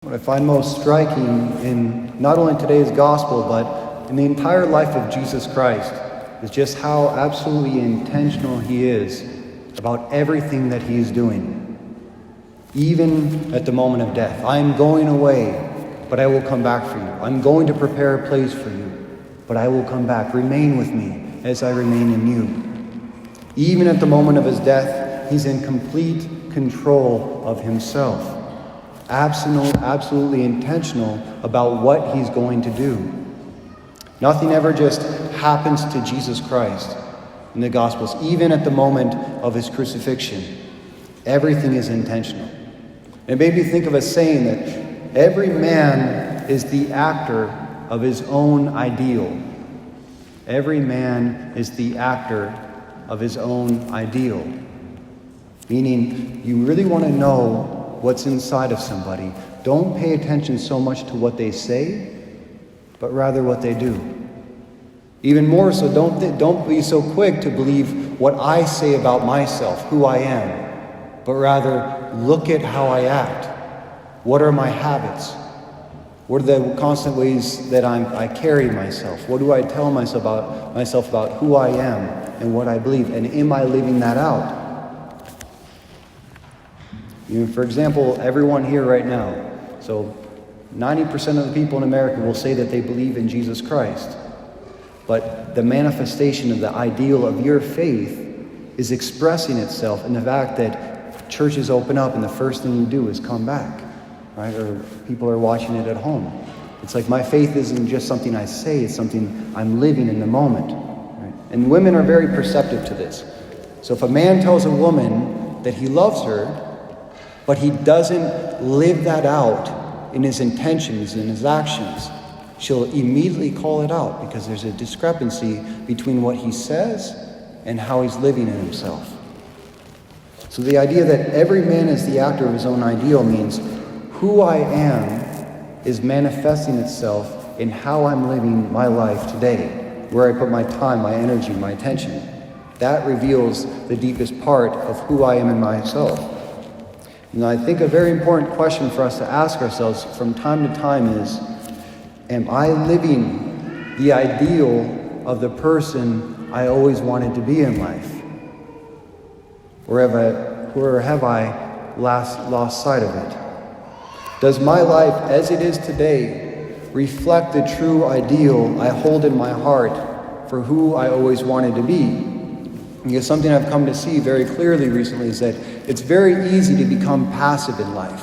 What I find most striking in not only today's gospel, but in the entire life of Jesus Christ, is just how absolutely intentional he is about everything that he is doing. Even at the moment of death. I am going away, but I will come back for you. I'm going to prepare a place for you, but I will come back. Remain with me as I remain in you. Even at the moment of his death, he's in complete control of himself. Absolutely intentional about what he's going to do. Nothing ever just happens to Jesus Christ in the Gospels. Even at the moment of his crucifixion, everything is intentional. And it made me think of a saying that every man is the actor of his own ideal. Every man is the actor of his own ideal. Meaning, you really want to know what's inside of somebody. Don't pay attention so much to what they say, but rather what they do. Even more so, don't be so quick to believe what I say about myself, who I am, but rather look at how I act. What are my habits? What are the constant ways that I carry myself? What do I tell myself about who I am and what I believe? And am I living that out? For example, everyone here right now, so 90% of the people in America will say that they believe in Jesus Christ. But the manifestation of the ideal of your faith is expressing itself in the fact that churches open up and the first thing you do is come back, right? Or people are watching it at home. It's like my faith isn't just something I say, it's something I'm living in the moment. Right? And women are very perceptive to this. So if a man tells a woman that he loves her, but he doesn't live that out in his intentions, in his actions, she'll immediately call it out because there's a discrepancy between what he says and how he's living in himself. So the idea that every man is the actor of his own ideal means who I am is manifesting itself in how I'm living my life today, where I put my time, my energy, my attention. That reveals the deepest part of who I am in myself. And I think a very important question for us to ask ourselves from time to time is, am I living the ideal of the person I always wanted to be in life? Or have I lost sight of it? Does my life as it is today reflect the true ideal I hold in my heart for who I always wanted to be? Because something I've come to see very clearly recently is that it's very easy to become passive in life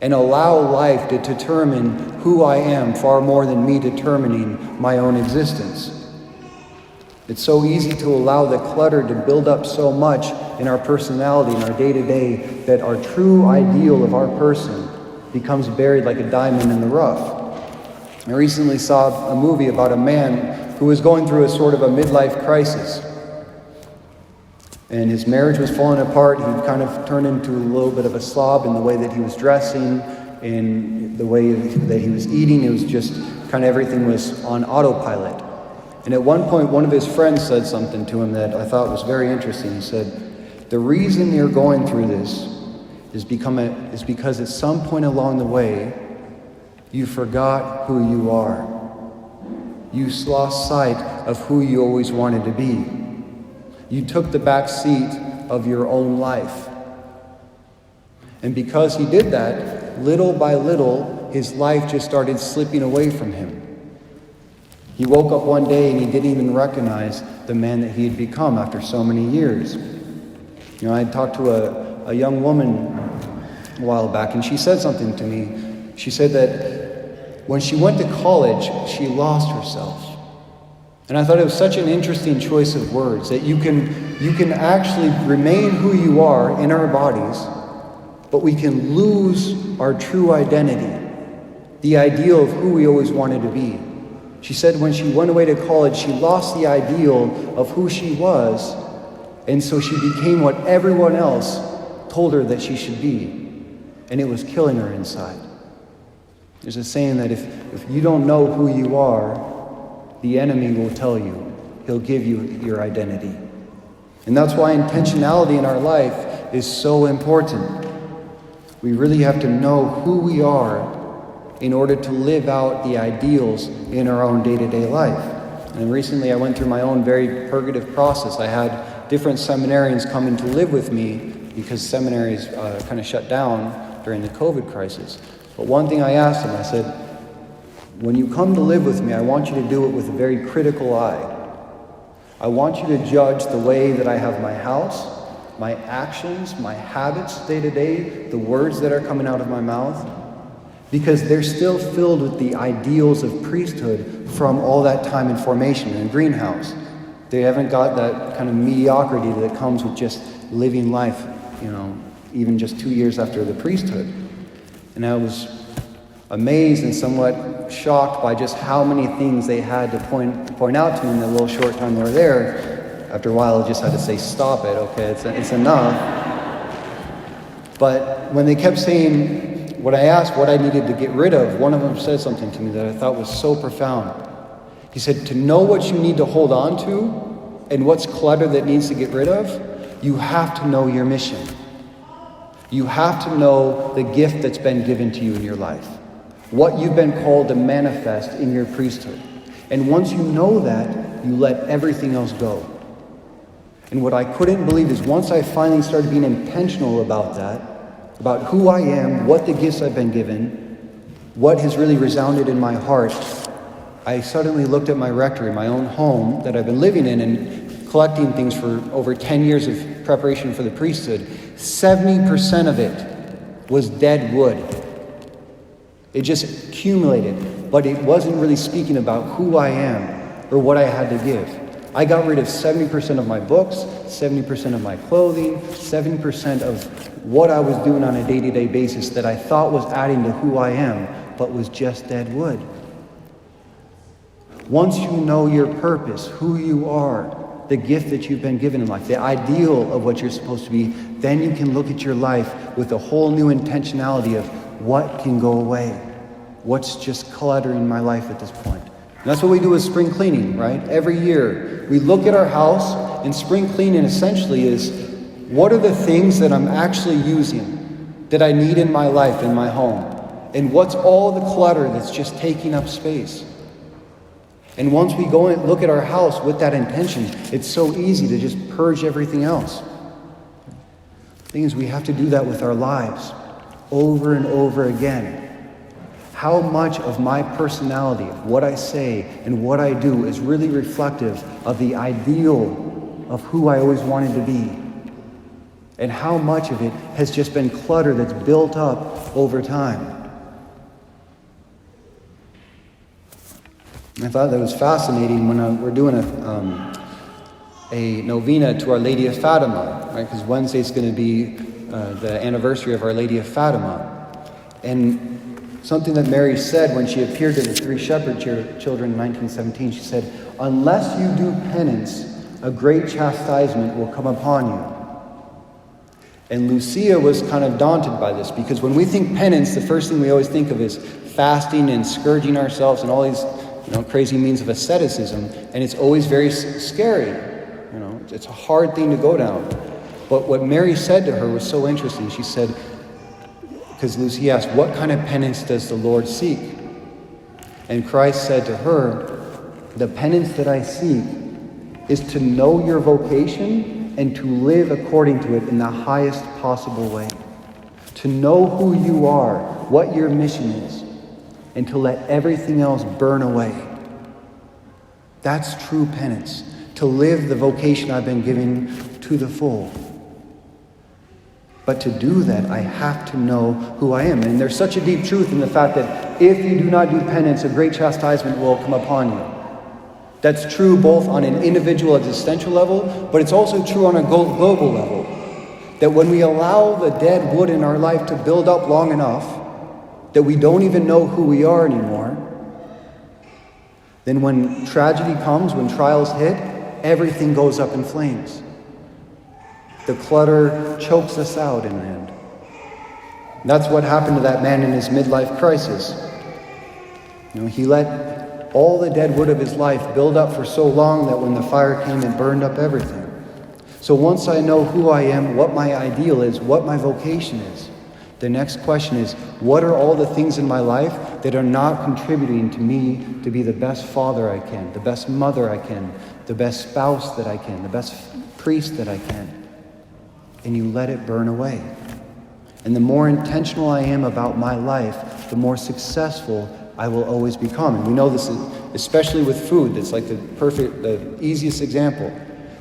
and allow life to determine who I am far more than me determining my own existence. It's so easy to allow the clutter to build up so much in our personality, in our day-to-day, that our true ideal of our person becomes buried like a diamond in the rough. I recently saw a movie about a man who was going through a sort of a midlife crisis. And his marriage was falling apart. He kind of turned into a little bit of a slob in the way that he was dressing, in the way that he was eating. It was just kind of everything was on autopilot. And at one point, one of his friends said something to him that I thought was very interesting. He said, the reason you're going through this is because at some point along the way, you forgot who you are. You lost sight of who you always wanted to be. You took the back seat of your own life. And because he did that, little by little, his life just started slipping away from him. He woke up one day and he didn't even recognize the man that he had become after so many years. I talked to a young woman a while back, and she said something to me. She said that when she went to college, she lost herself. And I thought it was such an interesting choice of words, that you can actually remain who you are in our bodies, but we can lose our true identity, the ideal of who we always wanted to be. She said when she went away to college, she lost the ideal of who she was, and so she became what everyone else told her that she should be, and it was killing her inside. There's a saying that if you don't know who you are, the enemy will tell you. He'll give you your identity. And that's why intentionality in our life is so important. We really have to know who we are in order to live out the ideals in our own day-to-day life. And recently I went through my own very purgative process. I had different seminarians come in to live with me because seminaries kind of shut down during the COVID crisis. But one thing I asked them, I said, when you come to live with me, I want you to do it with a very critical eye. I want you to judge the way that I have my house, my actions, my habits day to day, the words that are coming out of my mouth, because they're still filled with the ideals of priesthood from all that time in formation in a greenhouse. They haven't got that kind of mediocrity that comes with just living life, even just 2 years after the priesthood. And I was amazed and somewhat shocked by just how many things they had to point out to me in the little short time they were there. After a while, I just had to say, stop it, okay, it's enough. But when they kept saying, when I asked what I needed to get rid of, one of them said something to me that I thought was so profound. He said, to know what you need to hold on to and what's clutter that needs to get rid of, you have to know your mission. You have to know the gift that's been given to you in your life, what you've been called to manifest in your priesthood. And once you know that, you let everything else go. And what I couldn't believe is once I finally started being intentional about that, about who I am, what the gifts I've been given, what has really resounded in my heart, I suddenly looked at my rectory, my own home that I've been living in and collecting things for over 10 years of preparation for the priesthood. 70% of it was dead wood. It just accumulated, but it wasn't really speaking about who I am or what I had to give. I got rid of 70% of my books, 70% of my clothing, 70% of what I was doing on a day-to-day basis that I thought was adding to who I am, but was just dead wood. Once you know your purpose, who you are, the gift that you've been given in life, the ideal of what you're supposed to be, then you can look at your life with a whole new intentionality of what can go away, what's just cluttering my life at this point. And that's what we do with spring cleaning, right? Every year we look at our house, and spring cleaning essentially is, what are the things that I'm actually using that I need in my life, in my home? And what's all the clutter that's just taking up space? And once we go and look at our house with that intention, it's so easy to just purge everything else. The thing is, we have to do that with our lives over and over again. How much of my personality, of what I say and what I do is really reflective of the ideal of who I always wanted to be? And how much of it has just been clutter that's built up over time? I thought that was fascinating when we're doing a novena to Our Lady of Fatima, right? Because Wednesday's going to be the anniversary of Our Lady of Fatima. And something that Mary said when she appeared to the three shepherd children in 1917, she said, unless you do penance, a great chastisement will come upon you. And Lucia was kind of daunted by this, because when we think penance, the first thing we always think of is fasting and scourging ourselves and all these crazy means of asceticism, and it's always very scary. It's a hard thing to go down. But what Mary said to her was so interesting. She said, because Lucy asked, what kind of penance does the Lord seek? And Christ said to her, the penance that I seek is to know your vocation and to live according to it in the highest possible way. To know who you are, what your mission is, and to let everything else burn away. That's true penance, to live the vocation I've been given to the full. But to do that, I have to know who I am. And there's such a deep truth in the fact that if you do not do penance, a great chastisement will come upon you. That's true both on an individual existential level, but it's also true on a global level. That when we allow the dead wood in our life to build up long enough that we don't even know who we are anymore, then when tragedy comes, when trials hit, everything goes up in flames. The clutter chokes us out in the end. And that's what happened to that man in his midlife crisis. He let all the dead wood of his life build up for so long that when the fire came, it burned up everything. So once I know who I am, what my ideal is, what my vocation is, The next question is, what are all the things in my life that are not contributing to me to be the best father I can, the best mother I can, the best spouse that I can, the best priest that I can? And you let it burn away. And the more intentional I am about my life, the more successful I will always become. And we know this, especially with food. It's like the easiest example.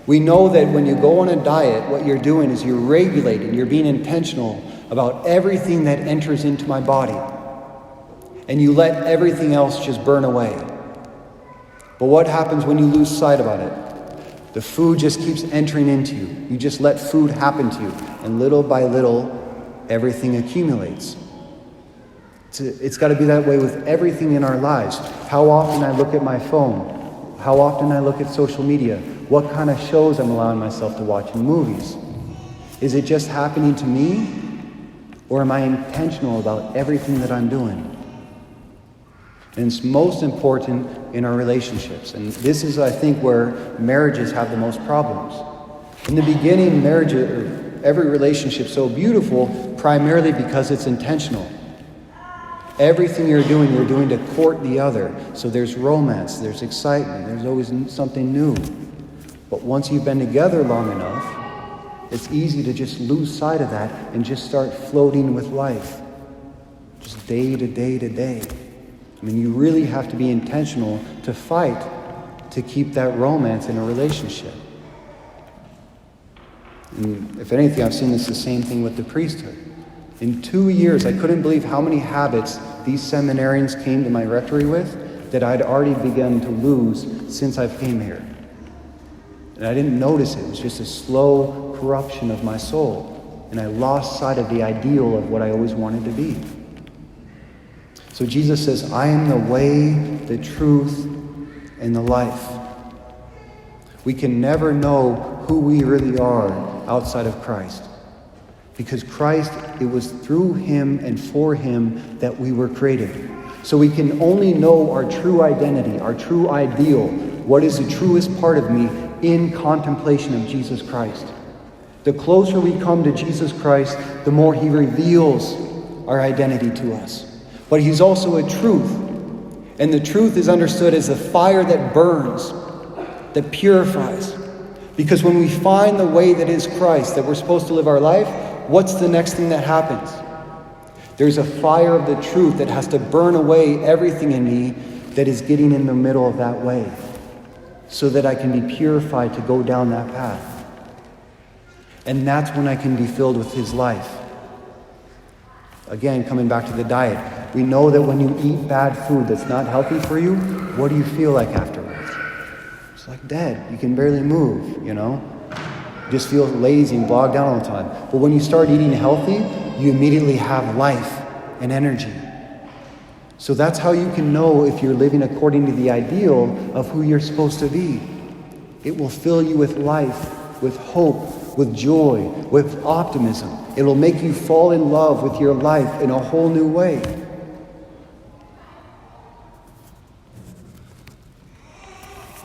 We know that when you go on a diet, what you're doing is you're regulating, you're being intentional about everything that enters into my body. And you let everything else just burn away. But what happens when you lose sight about it? The food just keeps entering into you. You just let food happen to you. And little by little, everything accumulates. It's got to be that way with everything in our lives. How often I look at my phone. How often I look at social media. What kind of shows I'm allowing myself to watch in movies. Is it just happening to me? Or am I intentional about everything that I'm doing? And it's most important in our relationships. And this is, I think, where marriages have the most problems. In the beginning, every relationship is so beautiful, primarily because it's intentional. Everything you're doing to court the other. So there's romance, there's excitement, there's always something new. But once you've been together long enough, it's easy to just lose sight of that and just start floating with life. Just day to day to day. I mean, you really have to be intentional to fight to keep that romance in a relationship. And if anything, I've seen this the same thing with the priesthood. In 2 years, I couldn't believe how many habits these seminarians came to my rectory with that I'd already begun to lose since I came here. And I didn't notice it. It was just a slow corruption of my soul. And I lost sight of the ideal of what I always wanted to be. So Jesus says, I am the way, the truth, and the life. We can never know who we really are outside of Christ. Because Christ, it was through him and for him that we were created. So we can only know our true identity, our true ideal, what is the truest part of me in contemplation of Jesus Christ. The closer we come to Jesus Christ, the more he reveals our identity to us. But he's also a truth. And the truth is understood as a fire that burns, that purifies. Because when we find the way that is Christ, that we're supposed to live our life, what's the next thing that happens? There's a fire of the truth that has to burn away everything in me that is getting in the middle of that way, so that I can be purified to go down that path. And that's when I can be filled with his life. Again, coming back to the diet, we know that when you eat bad food that's not healthy for you, what do you feel like afterwards? It's like dead. You can barely move, You just feel lazy and bogged down all the time. But when you start eating healthy, you immediately have life and energy. So that's how you can know if you're living according to the ideal of who you're supposed to be. It will fill you with life, with hope, with joy, with optimism. It will make you fall in love with your life in a whole new way.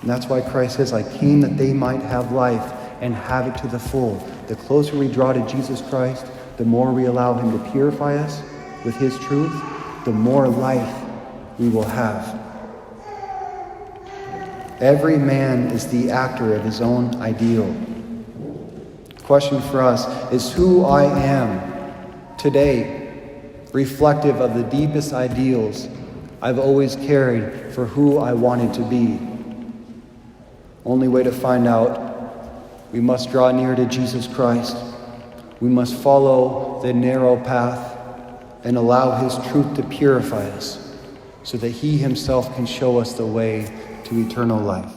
And that's why Christ says, I came that they might have life and have it to the full. The closer we draw to Jesus Christ, the more we allow him to purify us with his truth, the more life we will have. Every man is the actor of his own ideal. The question for us is who I am today, reflective of the deepest ideals I've always carried for who I wanted to be. Only way to find out, we must draw near to Jesus Christ. We must follow the narrow path and allow his truth to purify us so that he himself can show us the way to eternal life.